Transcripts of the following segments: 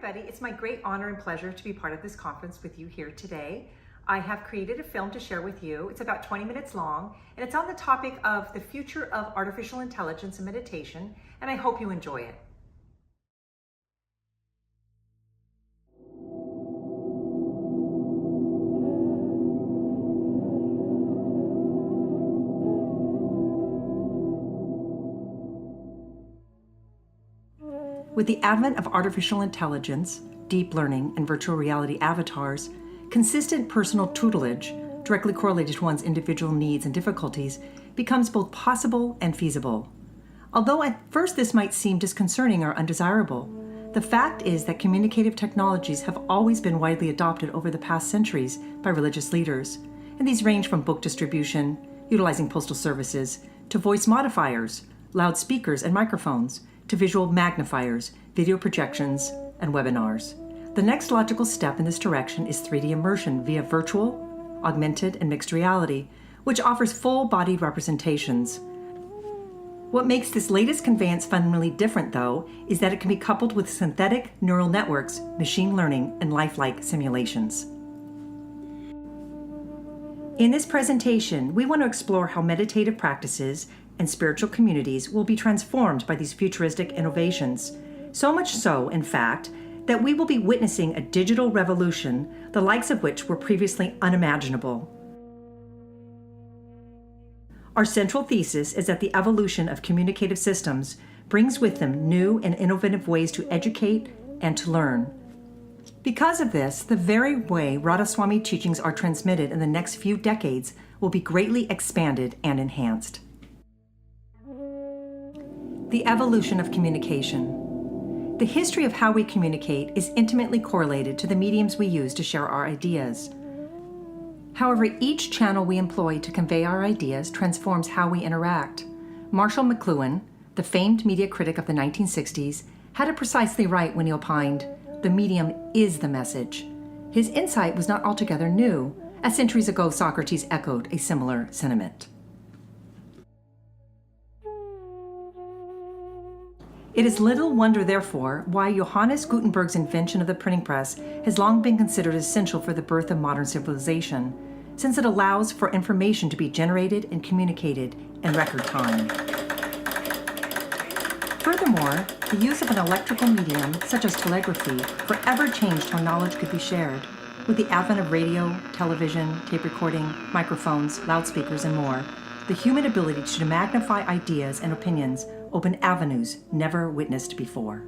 everybody. It's my great honor and pleasure to be part of this conference with you here today. I have created a film to share with you. It's about 20 minutes long, and it's on the topic of the future of artificial intelligence and meditation, and I hope you enjoy it. With the advent of artificial intelligence, deep learning, and virtual reality avatars, consistent personal tutelage, directly correlated to one's individual needs and difficulties, becomes both possible and feasible. Although at first this might seem disconcerting or undesirable, the fact is that communicative technologies have always been widely adopted over the past centuries by religious leaders, and these range from book distribution, utilizing postal services, to voice modifiers, loudspeakers and microphones, to visual magnifiers, video projections, and webinars. The next logical step in this direction is 3D immersion via virtual, augmented, and mixed reality, which offers full-bodied representations. What makes this latest conveyance fundamentally different, though, is that it can be coupled with synthetic neural networks, machine learning, and lifelike simulations. In this presentation, we want to explore how meditative practices and spiritual communities will be transformed by these futuristic innovations. So much so, in fact, that we will be witnessing a digital revolution, the likes of which were previously unimaginable. Our central thesis is that the evolution of communicative systems brings with them new and innovative ways to educate and to learn. Because of this, the very way Radhasoami teachings are transmitted in the next few decades will be greatly expanded and enhanced. The evolution of communication. The history of how we communicate is intimately correlated to the mediums we use to share our ideas. However, each channel we employ to convey our ideas transforms how we interact. Marshall McLuhan, the famed media critic of the 1960s, had it precisely right when he opined, "The medium is the message." His insight was not altogether new, as centuries ago Socrates echoed a similar sentiment. It is little wonder, therefore, why Johannes Gutenberg's invention of the printing press has long been considered essential for the birth of modern civilization, since it allows for information to be generated and communicated in record time. Furthermore, the use of an electrical medium, such as telegraphy, forever changed how knowledge could be shared. With the advent of radio, television, tape recording, microphones, loudspeakers, and more, the human ability to magnify ideas and opinions opened avenues never witnessed before.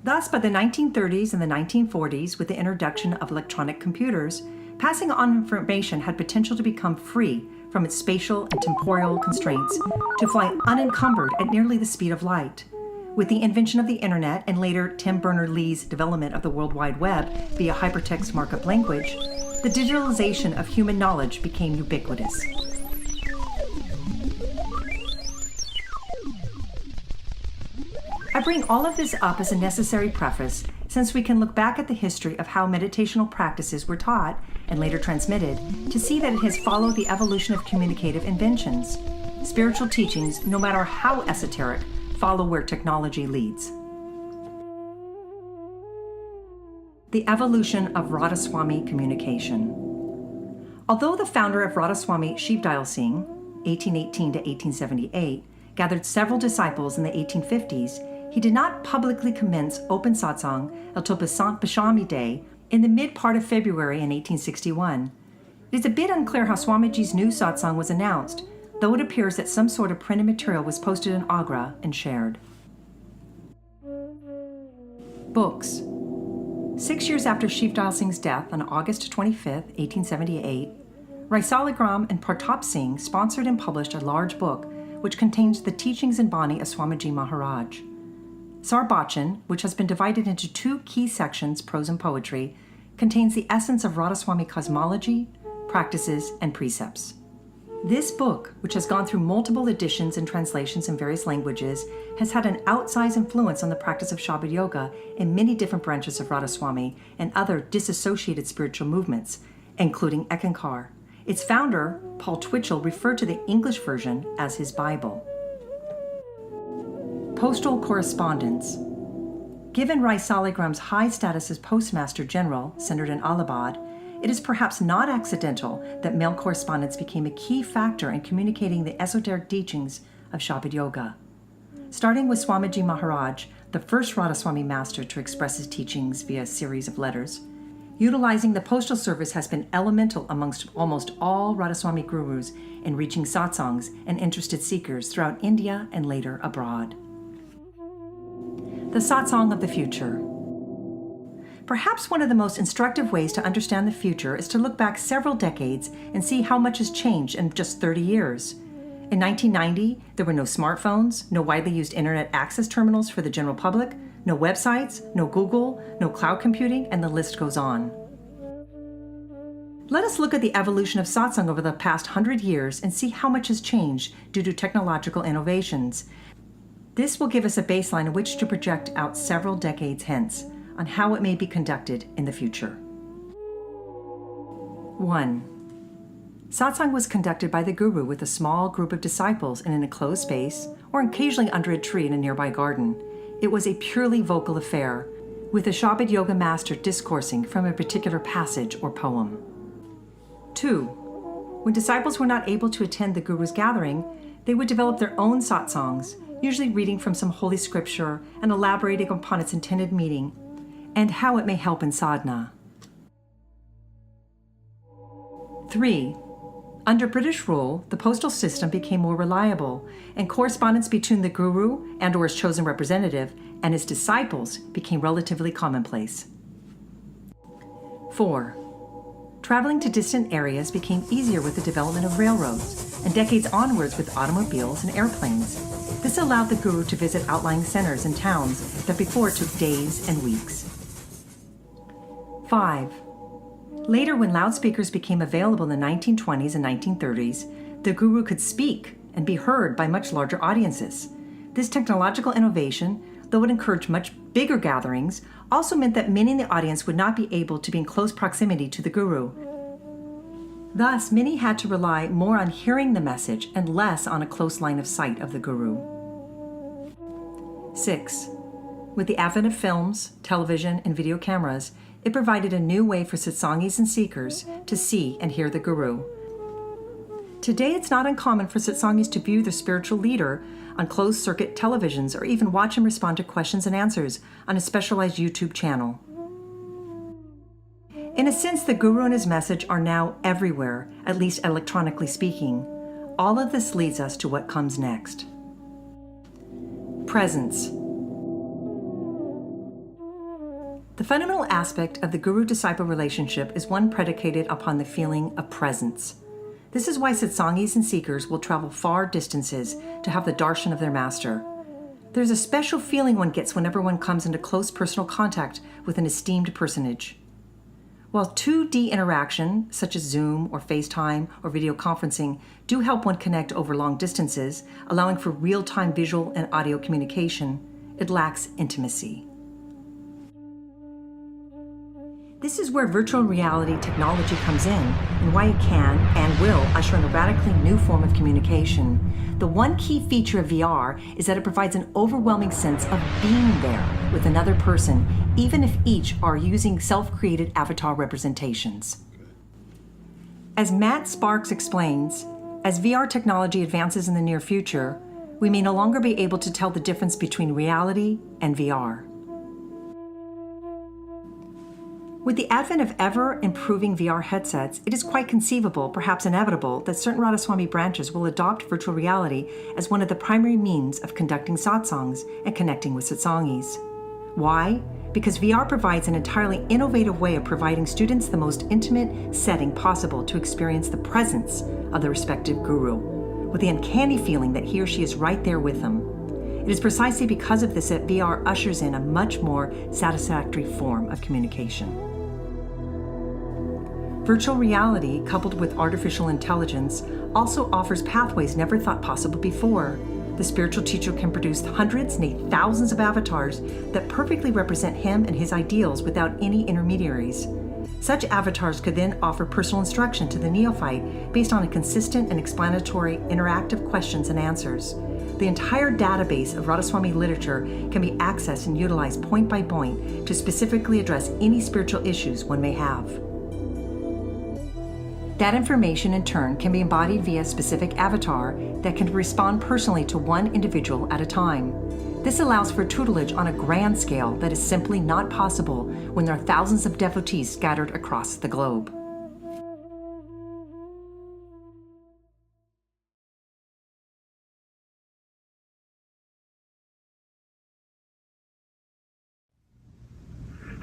Thus, by the 1930s and the 1940s, with the introduction of electronic computers, passing on information had potential to become free from its spatial and temporal constraints to fly unencumbered at nearly the speed of light. With the invention of the internet and later Tim Berners-Lee's development of the World Wide Web via hypertext markup language, the digitalization of human knowledge became ubiquitous. I bring all of this up as a necessary preface, since we can look back at the history of how meditational practices were taught and later transmitted to see that it has followed the evolution of communicative inventions. Spiritual teachings, no matter how esoteric, follow where technology leads. The evolution of Radhasoami communication. Although the founder of Radhasoami, Shabd, 1818 to 1878, gathered several disciples in the 1850s, he did not publicly commence open satsang until Basant Bashami Day in the mid-part of February in 1861. It is a bit unclear how Swamiji's new satsang was announced, though it appears that some sort of printed material was posted in Agra and shared. Books. 6 years after Shabd Singh's death on August 25, 1878, Raisalagram and Pratap Singh sponsored and published a large book which contains the teachings and Bani of Swamiji Maharaj. Sarbachan, which has been divided into two key sections, prose and poetry, contains the essence of Radhasoami cosmology, practices, and precepts. This book, which has gone through multiple editions and translations in various languages, has had an outsized influence on the practice of Shabd Yoga in many different branches of Radhasoami and other disassociated spiritual movements, including Ekankar. Its founder, Paul Twitchell, referred to the English version as his Bible. Postal correspondence. Given Rai Saligram's high status as Postmaster General, centered in Allahabad, it is perhaps not accidental that male correspondence became a key factor in communicating the esoteric teachings of Shabd Yoga. Starting with Swamiji Maharaj, the first Radhasoami master to express his teachings via a series of letters, utilizing the postal service has been elemental amongst almost all Radhasoami gurus in reaching satsangs and interested seekers throughout India and later abroad. The satsang of the future. Perhaps one of the most instructive ways to understand the future is to look back several decades and see how much has changed in just 30 years. In 1990, there were no smartphones, no widely used internet access terminals for the general public, no websites, no Google, no cloud computing, and the list goes on. Let us look at the evolution of satsang over the past 100 years and see how much has changed due to technological innovations. This will give us a baseline in which to project out several decades hence on how it may be conducted in the future. 1. Satsang was conducted by the guru with a small group of disciples in an enclosed space or occasionally under a tree in a nearby garden. It was a purely vocal affair, with a Shabd Yoga master discoursing from a particular passage or poem. 2. When disciples were not able to attend the guru's gathering, they would develop their own satsangs, usually reading from some holy scripture and elaborating upon its intended meaning and how it may help in sadhana. 3. Under British rule, the postal system became more reliable, and correspondence between the guru and/or his chosen representative and his disciples became relatively commonplace. 4. Traveling to distant areas became easier with the development of railroads, and decades onwards with automobiles and airplanes. This allowed the guru to visit outlying centers and towns that before took days and weeks. 5. Later, when loudspeakers became available in the 1920s and 1930s, the guru could speak and be heard by much larger audiences. This technological innovation, though it encouraged much bigger gatherings, also meant that many in the audience would not be able to be in close proximity to the guru. Thus, many had to rely more on hearing the message and less on a close line of sight of the guru. 6. With the advent of films, television, and video cameras, it provided a new way for satsangis and seekers to see and hear the guru. Today, it's not uncommon for satsangis to view their spiritual leader on closed-circuit televisions or even watch and respond to questions and answers on a specialized YouTube channel. In a sense, the guru and his message are now everywhere, at least electronically speaking. All of this leads us to what comes next. Presence. The fundamental aspect of the guru-disciple relationship is one predicated upon the feeling of presence. This is why satsangis and seekers will travel far distances to have the darshan of their master. There's a special feeling one gets whenever one comes into close personal contact with an esteemed personage. While 2D interaction, such as Zoom or FaceTime or video conferencing, do help one connect over long distances, allowing for real-time visual and audio communication, it lacks intimacy. This is where virtual reality technology comes in and why it can and will usher in a radically new form of communication. The one key feature of VR is that it provides an overwhelming sense of being there with another person, even if each are using self-created avatar representations. As Matt Sparks explains, as VR technology advances in the near future, we may no longer be able to tell the difference between reality and VR. With the advent of ever-improving VR headsets, it is quite conceivable, perhaps inevitable, that certain Radhasoami branches will adopt virtual reality as one of the primary means of conducting satsangs and connecting with satsangis. Why? Because VR provides an entirely innovative way of providing students the most intimate setting possible to experience the presence of the respective guru, with the uncanny feeling that he or she is right there with them. It is precisely because of this that VR ushers in a much more satisfactory form of communication. Virtual reality, coupled with artificial intelligence, also offers pathways never thought possible before. The spiritual teacher can produce hundreds, nay thousands of avatars that perfectly represent him and his ideals without any intermediaries. Such avatars could then offer personal instruction to the neophyte based on a consistent and explanatory interactive questions and answers. The entire database of Radhasoami literature can be accessed and utilized point by point to specifically address any spiritual issues one may have. That information, in turn, can be embodied via a specific avatar that can respond personally to one individual at a time. This allows for tutelage on a grand scale that is simply not possible when there are thousands of devotees scattered across the globe.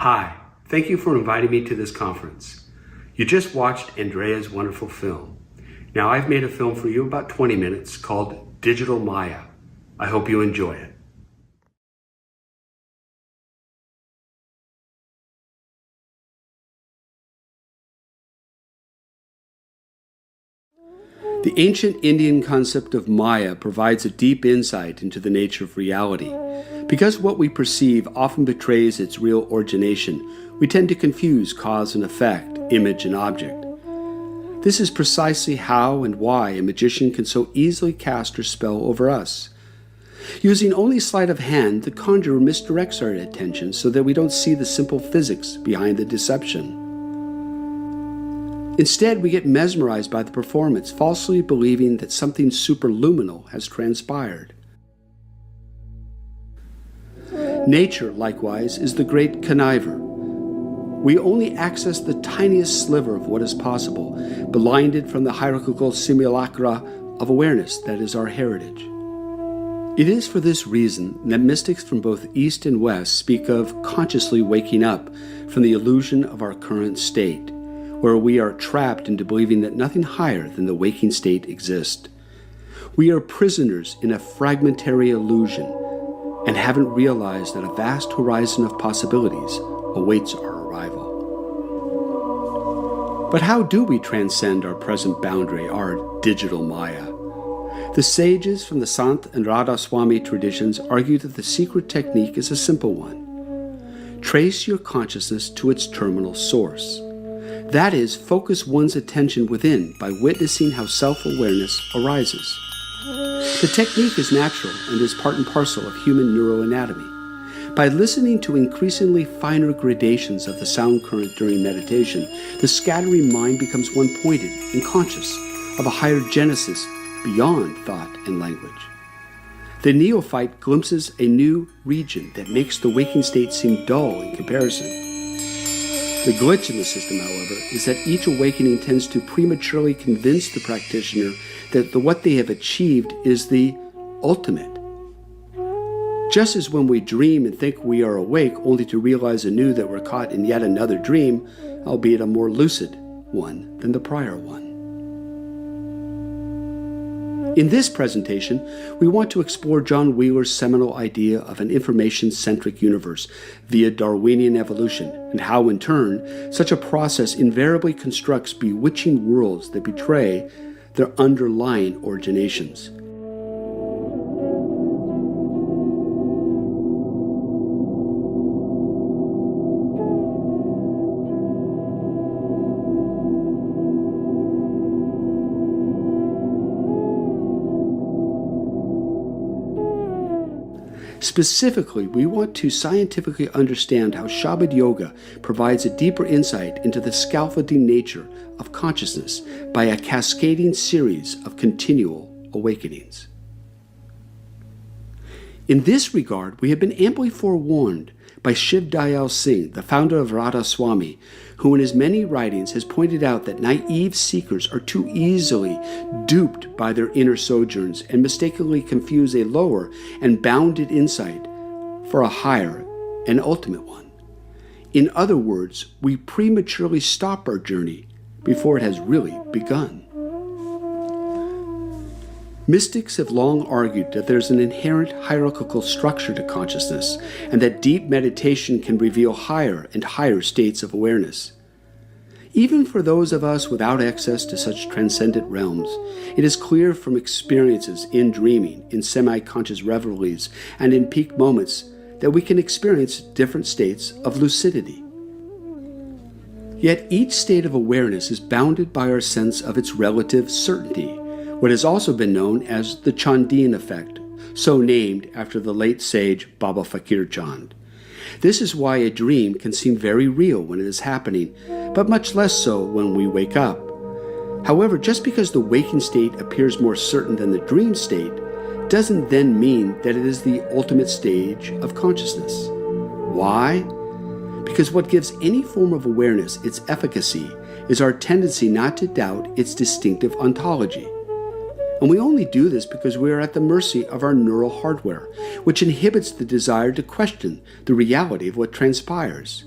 Hi, thank you for inviting me to this conference. You just watched Andrea's wonderful film. Now I've made a film for you about 20 minutes called Digital Maya. I hope you enjoy it. The ancient Indian concept of Maya provides a deep insight into the nature of reality. Because what we perceive often betrays its real origination, we tend to confuse cause and effect, image and object. This is precisely how and why a magician can so easily cast her spell over us. Using only sleight of hand, the conjurer misdirects our attention so that we don't see the simple physics behind the deception. Instead, we get mesmerized by the performance, falsely believing that something superluminal has transpired. Nature, likewise, is the great conniver. We only access the tiniest sliver of what is possible, blinded from the hierarchical simulacra of awareness that is our heritage. It is for this reason that mystics from both East and West speak of consciously waking up from the illusion of our current state, where we are trapped into believing that nothing higher than the waking state exists. We are prisoners in a fragmentary illusion and haven't realized that a vast horizon of possibilities awaits our arrival. But how do we transcend our present boundary, our digital Maya? The sages from the Sant and Radhasoami traditions argue that the secret technique is a simple one. Trace your consciousness to its terminal source. That is, focus one's attention within by witnessing how self-awareness arises. The technique is natural and is part and parcel of human neuroanatomy. By listening to increasingly finer gradations of the sound current during meditation, the scattering mind becomes one-pointed and conscious of a higher genesis beyond thought and language. The neophyte glimpses a new region that makes the waking state seem dull in comparison. The glitch in the system, however, is that each awakening tends to prematurely convince the practitioner that what they have achieved is the ultimate. Just as when we dream and think we are awake only to realize anew that we're caught in yet another dream, albeit a more lucid one than the prior one. In this presentation, we want to explore John Wheeler's seminal idea of an information-centric universe via Darwinian evolution, and how, in turn, such a process invariably constructs bewitching worlds that betray their underlying originations. Specifically, we want to scientifically understand how Shabd yoga provides a deeper insight into the scaffolding nature of consciousness by a cascading series of continual awakenings. In this regard, we have been amply forewarned by Shiv Dayal Singh, the founder of Radhasoami, who in his many writings has pointed out that naive seekers are too easily duped by their inner sojourns and mistakenly confuse a lower and bounded insight for a higher and ultimate one. In other words, we prematurely stop our journey before it has really begun. Mystics have long argued that there's an inherent hierarchical structure to consciousness, and that deep meditation can reveal higher and higher states of awareness. Even for those of us without access to such transcendent realms, it is clear from experiences in dreaming, in semi-conscious reveries, and in peak moments that we can experience different states of lucidity. Yet each state of awareness is bounded by our sense of its relative certainty, what has also been known as the Chandin effect, so named after the late sage Baba Fakir Chand. This is why a dream can seem very real when it is happening, but much less so when we wake up. However, just because the waking state appears more certain than the dream state doesn't then mean that it is the ultimate stage of consciousness. Why? Because what gives any form of awareness its efficacy is our tendency not to doubt its distinctive ontology. And we only do this because we are at the mercy of our neural hardware, which inhibits the desire to question the reality of what transpires.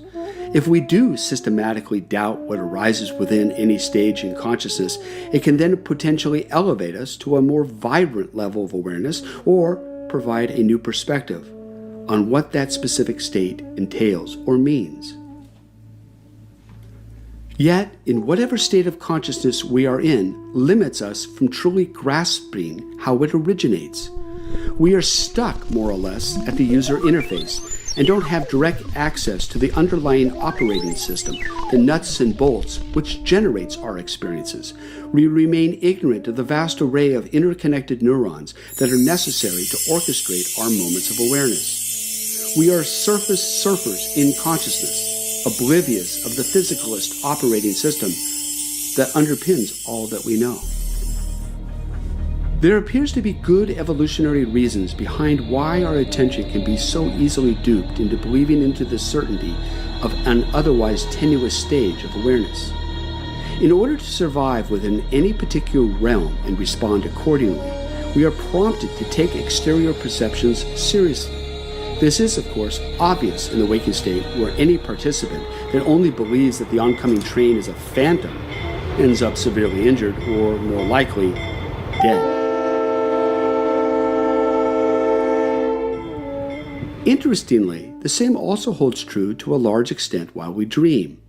If we do systematically doubt what arises within any stage in consciousness, it can then potentially elevate us to a more vibrant level of awareness or provide a new perspective on what that specific state entails or means. Yet, in whatever state of consciousness we are in, limits us from truly grasping how it originates. We are stuck, more or less, at the user interface and don't have direct access to the underlying operating system, the nuts and bolts which generates our experiences. We remain ignorant of the vast array of interconnected neurons that are necessary to orchestrate our moments of awareness. We are surface surfers in consciousness, oblivious of the physicalist operating system that underpins all that we know. There appears to be good evolutionary reasons behind why our attention can be so easily duped into believing into the certainty of an otherwise tenuous stage of awareness. In order to survive within any particular realm and respond accordingly, we are prompted to take exterior perceptions seriously. This is, of course, obvious in the waking state, where any participant that only believes that the oncoming train is a phantom ends up severely injured or, more likely, dead. Interestingly, the same also holds true to a large extent while we dream.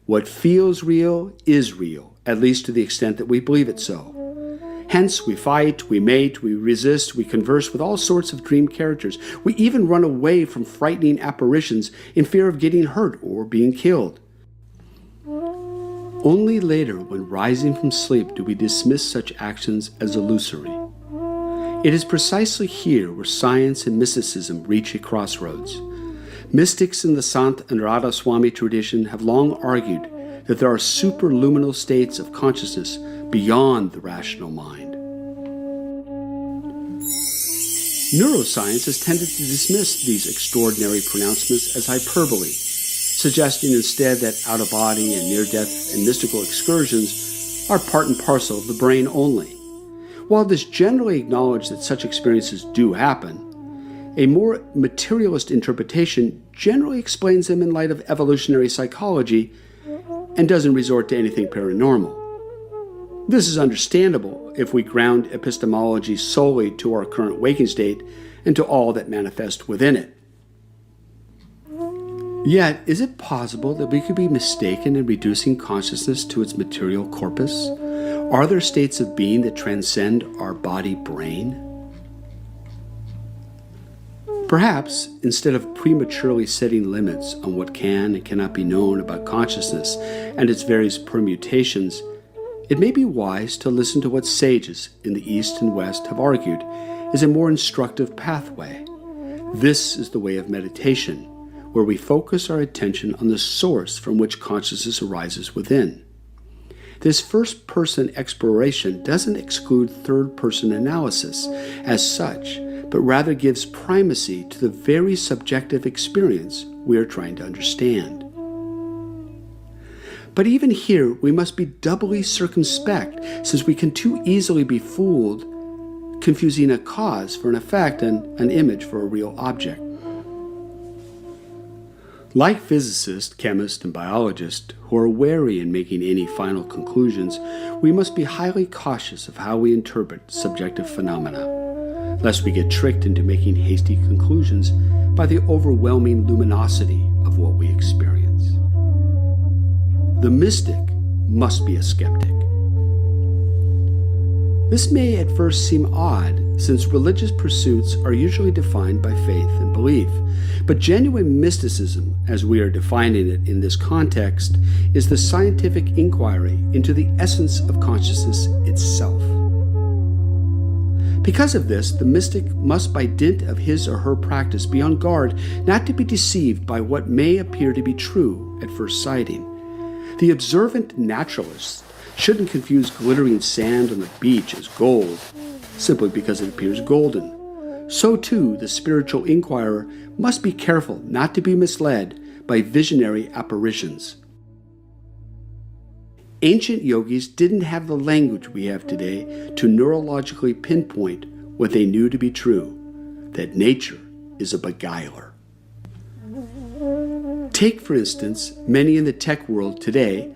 What feels real is real, at least to the extent that we believe it so. Hence, we fight, we mate, we resist, we converse with all sorts of dream characters. We even run away from frightening apparitions in fear of getting hurt or being killed. Only later, when rising from sleep, do we dismiss such actions as illusory. It is precisely here where science and mysticism reach a crossroads. Mystics in the Sant and Radhasoami tradition have long argued that there are superluminal states of consciousness beyond the rational mind. Neuroscience has tended to dismiss these extraordinary pronouncements as hyperbole, suggesting instead that out-of-body and near-death and mystical excursions are part and parcel of the brain only. While it is generally acknowledged that such experiences do happen, a more materialist interpretation generally explains them in light of evolutionary psychology and doesn't resort to anything paranormal. This is understandable if we ground epistemology solely to our current waking state and to all that manifests within it. Yet, is it possible that we could be mistaken in reducing consciousness to its material corpus? Are there states of being that transcend our body-brain? Perhaps, instead of prematurely setting limits on what can and cannot be known about consciousness and its various permutations, it may be wise to listen to what sages in the East and West have argued is a more instructive pathway. This is the way of meditation, where we focus our attention on the source from which consciousness arises within. This first-person exploration doesn't exclude third-person analysis as such, but rather gives primacy to the very subjective experience we are trying to understand. But even here, we must be doubly circumspect, since we can too easily be fooled, confusing a cause for an effect and an image for a real object. Like physicists, chemists, and biologists who are wary in making any final conclusions, we must be highly cautious of how we interpret subjective phenomena, lest we get tricked into making hasty conclusions by the overwhelming luminosity of what we experience. The mystic must be a skeptic. This may at first seem odd, since religious pursuits are usually defined by faith and belief, but genuine mysticism, as we are defining it in this context, is the scientific inquiry into the essence of consciousness itself. Because of this, the mystic must by dint of his or her practice be on guard not to be deceived by what may appear to be true at first sighting. The observant naturalist shouldn't confuse glittering sand on the beach as gold, simply because it appears golden. So too, the spiritual inquirer must be careful not to be misled by visionary apparitions. Ancient yogis didn't have the language we have today to neurologically pinpoint what they knew to be true, that nature is a beguiler. Take, for instance, many in the tech world today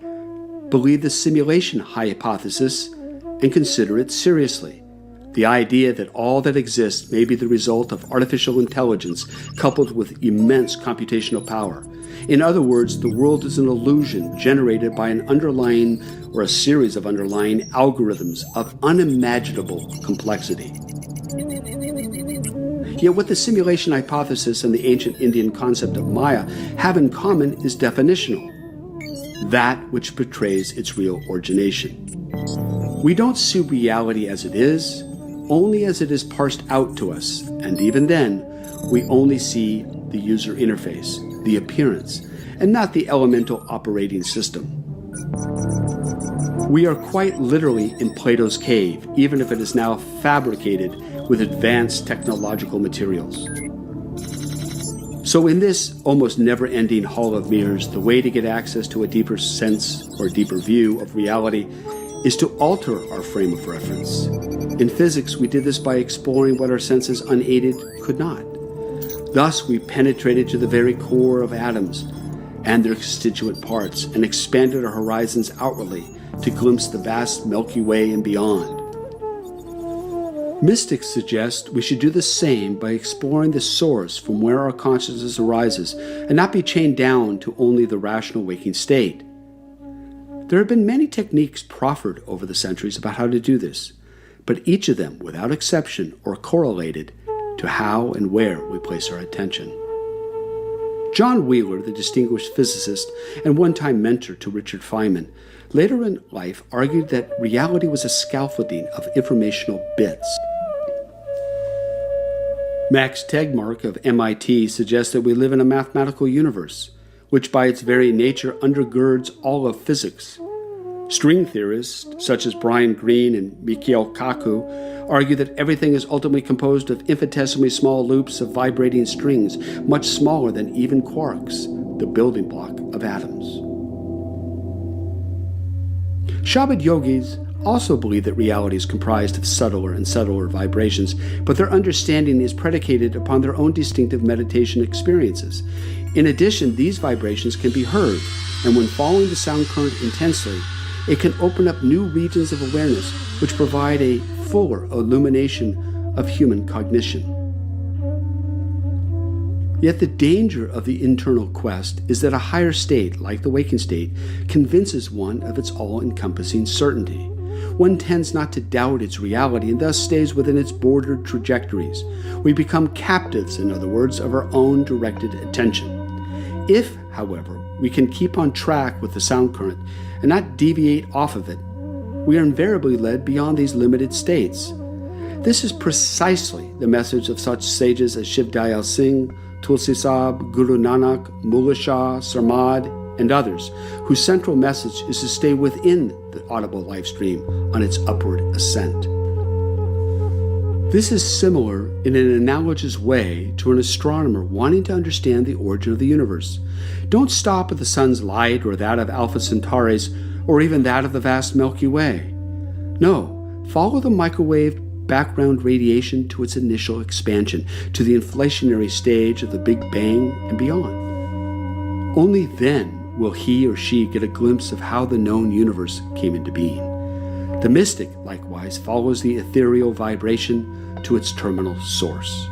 believe the simulation hypothesis and consider it seriously. The idea that all that exists may be the result of artificial intelligence coupled with immense computational power. In other words, the world is an illusion generated by an underlying or a series of underlying algorithms of unimaginable complexity. Yet what the simulation hypothesis and the ancient Indian concept of Maya have in common is definitional, that which betrays its real origination. We don't see reality as it is, only as it is parsed out to us, and even then, we only see the user interface, the appearance, and not the elemental operating system. We are quite literally in Plato's cave, even if it is now fabricated with advanced technological materials. So in this almost never-ending hall of mirrors, the way to get access to a deeper sense or deeper view of reality is to alter our frame of reference. In physics, we did this by exploring what our senses unaided could not. Thus, we penetrated to the very core of atoms and their constituent parts and expanded our horizons outwardly to glimpse the vast Milky Way and beyond. Mystics suggest we should do the same by exploring the source from where our consciousness arises and not be chained down to only the rational waking state. There have been many techniques proffered over the centuries about how to do this, but each of them, without exception, are correlated to how and where we place our attention. John Wheeler, the distinguished physicist and one-time mentor to Richard Feynman, later in life argued that reality was a scaffolding of informational bits. Max Tegmark of MIT suggests that we live in a mathematical universe, which by its very nature undergirds all of physics. String theorists, such as Brian Greene and Mikhail Kaku, argue that everything is ultimately composed of infinitesimally small loops of vibrating strings, much smaller than even quarks, the building block of atoms. Shabd yogis also believe that reality is comprised of subtler and subtler vibrations, but their understanding is predicated upon their own distinctive meditation experiences. In addition, these vibrations can be heard, and when following the sound current intensely, it can open up new regions of awareness which provide a fuller illumination of human cognition. Yet the danger of the internal quest is that a higher state, like the waking state, convinces one of its all-encompassing certainty. One tends not to doubt its reality and thus stays within its bordered trajectories. We become captives, in other words, of our own directed attention. If, however, we can keep on track with the sound current and not deviate off of it, we are invariably led beyond these limited states. This is precisely the message of such sages as Shiv Dayal Singh, Tulsi Sahib, Guru Nanak, Mullah Shah, Sarmad, and others, whose central message is to stay within the audible life stream on its upward ascent. This is similar in an analogous way to an astronomer wanting to understand the origin of the universe. Don't stop at the sun's light or that of Alpha Centauri's or even that of the vast Milky Way. No, follow the microwave background radiation to its initial expansion, to the inflationary stage of the Big Bang and beyond. Only then will he or she get a glimpse of how the known universe came into being. The mystic, likewise, follows the ethereal vibration to its terminal source.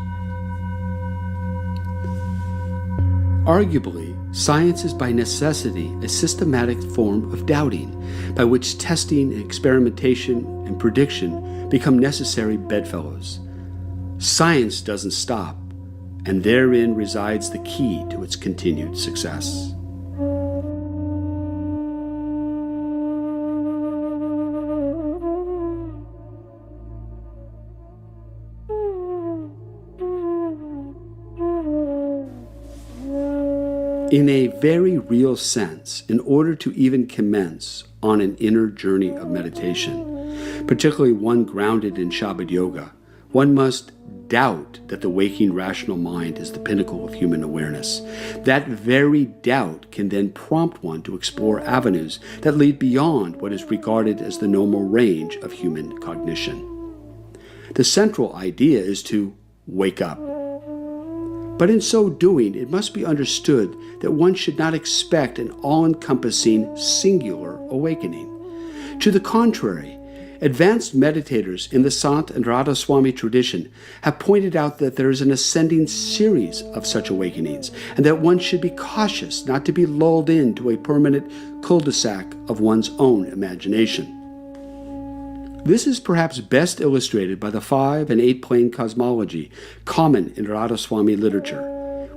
Arguably, science is by necessity a systematic form of doubting, by which testing and experimentation and prediction become necessary bedfellows. Science doesn't stop, and therein resides the key to its continued success. In a very real sense, in order to even commence on an inner journey of meditation, particularly one grounded in Shabd yoga, one must doubt that the waking rational mind is the pinnacle of human awareness. That very doubt can then prompt one to explore avenues that lead beyond what is regarded as the normal range of human cognition. The central idea is to wake up. But in so doing, it must be understood that one should not expect an all-encompassing, singular awakening. To the contrary, advanced meditators in the Sant and Radhasoami tradition have pointed out that there is an ascending series of such awakenings, and that one should be cautious not to be lulled into a permanent cul-de-sac of one's own imagination. This is perhaps best illustrated by the 5- and 8-plane cosmology common in Radhasoami literature,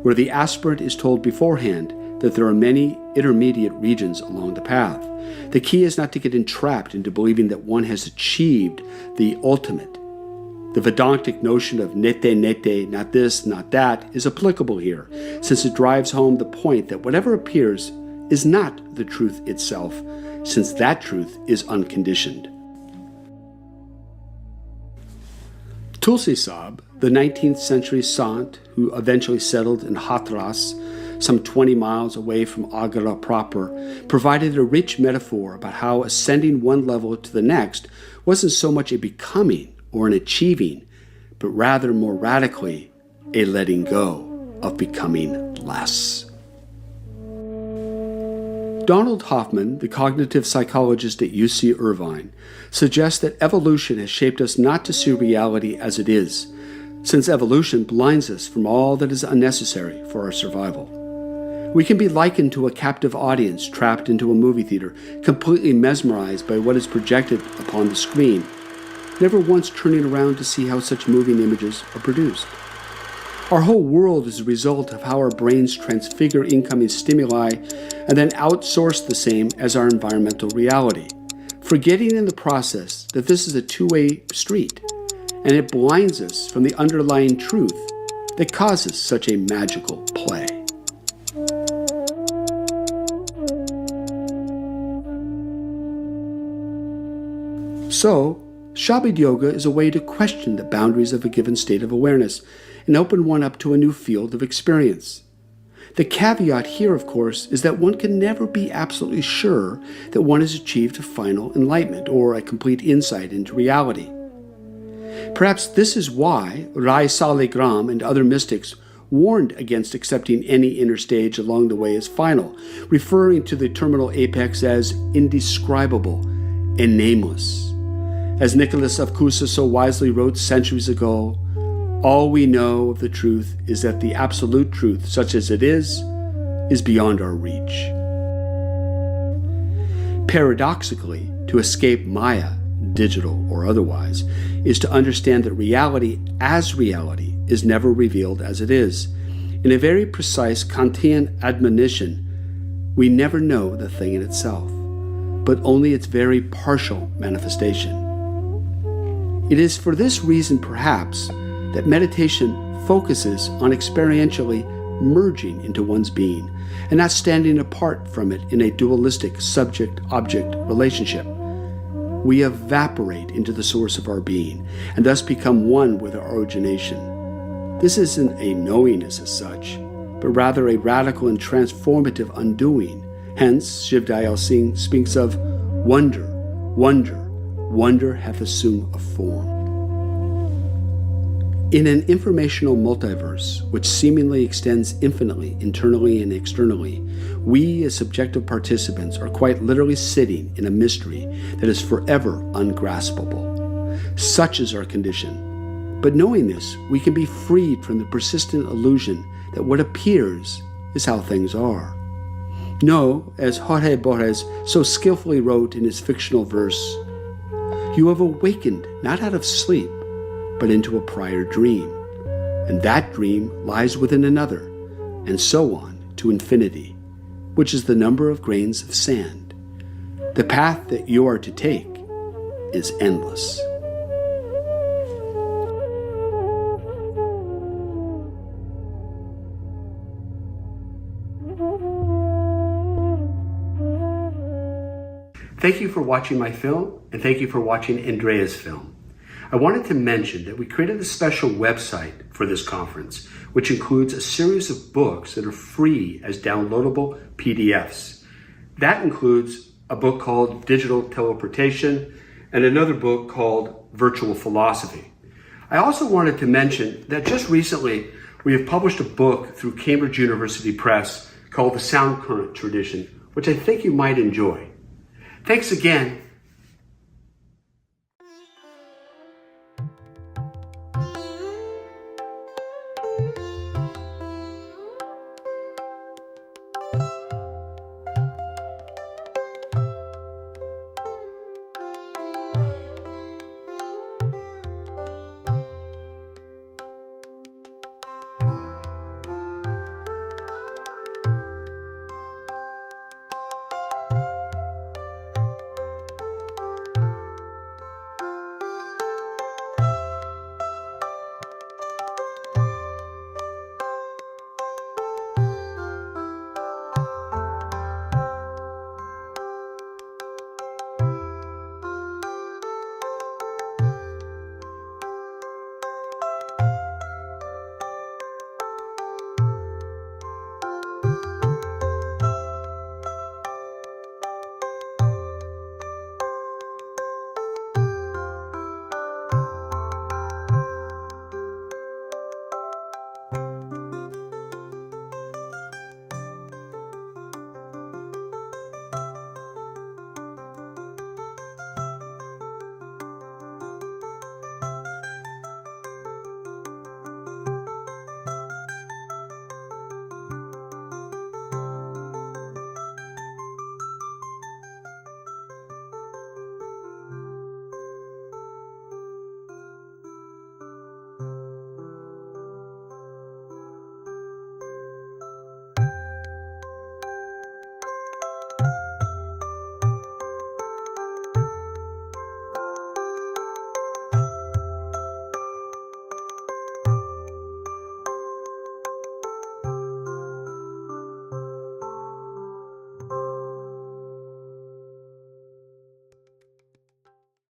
where the aspirant is told beforehand that there are many intermediate regions along the path. The key is not to get entrapped into believing that one has achieved the ultimate. The Vedantic notion of nete, not this, not that, is applicable here, since it drives home the point that whatever appears is not the truth itself, since that truth is unconditioned. Tulsi Sahib, the 19th century Sant who eventually settled in Hathras, some 20 miles away from Agra proper, provided a rich metaphor about how ascending one level to the next wasn't so much a becoming or an achieving, but rather more radically a letting go of becoming less. Donald Hoffman, the cognitive psychologist at UC Irvine, suggests that evolution has shaped us not to see reality as it is, since evolution blinds us from all that is unnecessary for our survival. We can be likened to a captive audience trapped into a movie theater, completely mesmerized by what is projected upon the screen, never once turning around to see how such moving images are produced. Our whole world is a result of how our brains transfigure incoming stimuli and then outsource the same as our environmental reality, forgetting in the process that this is a two-way street, and it blinds us from the underlying truth that causes such a magical play. So, Shabd yoga is a way to question the boundaries of a given state of awareness and open one up to a new field of experience. The caveat here, of course, is that one can never be absolutely sure that one has achieved a final enlightenment or a complete insight into reality. Perhaps this is why Rai Saligram and other mystics warned against accepting any inner stage along the way as final, referring to the terminal apex as indescribable and nameless. As Nicholas of Cusa so wisely wrote centuries ago, all we know of the truth is that the absolute truth, such as it is beyond our reach. Paradoxically, to escape Maya, digital or otherwise, is to understand that reality as reality is never revealed as it is. In a very precise Kantian admonition, we never know the thing in itself, but only its very partial manifestation. It is for this reason, perhaps, that meditation focuses on experientially merging into one's being and not standing apart from it in a dualistic subject-object relationship. We evaporate into the source of our being and thus become one with our origination. This isn't a knowingness as such, but rather a radical and transformative undoing. Hence, Shiv Dayal Singh speaks of wonder, wonder, wonder hath assumed a form. In an informational multiverse, which seemingly extends infinitely internally and externally, we as subjective participants are quite literally sitting in a mystery that is forever ungraspable. Such is our condition. But knowing this, we can be freed from the persistent illusion that what appears is how things are. No, as Jorge Borges so skillfully wrote in his fictional verse, you have awakened not out of sleep, but into a prior dream, and that dream lies within another, and so on to infinity, which is the number of grains of sand. The path that you are to take is endless. Thank you for watching my film, and thank you for watching Andrea's film. I wanted to mention that we created a special website for this conference, which includes a series of books that are free as downloadable PDFs. That includes a book called Digital Teleportation and another book called Virtual Philosophy. I also wanted to mention that just recently we have published a book through Cambridge University Press called The Sound Current Tradition, which I think you might enjoy. Thanks again,